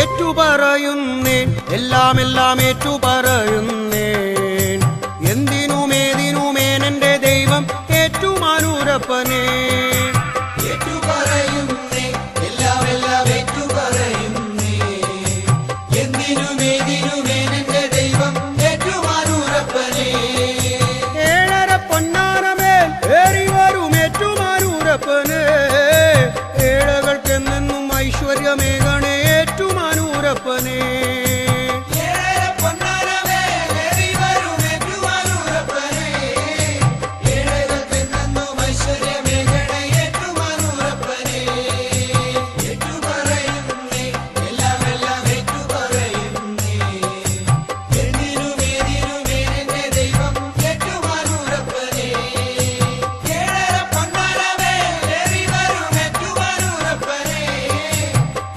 ഏറ്റുപറയുന്നേൻ എല്ലാം എല്ലാം ഏറ്റുപറയുന്നേൻ എന്തിനുമേതിനുമേൻ എൻ്റെ ദൈവം ഏറ്റുമാനൂരപ്പനേ ഏഴര പൊന്നാരമേൽ ഏറി വരും ഏറ്റുമാനൂരപ്പനേ ഏഴകൾക്കെന്നും ഐശ്വര്യമേകണേ ഏറ്റുമാനൂരപ്പനേ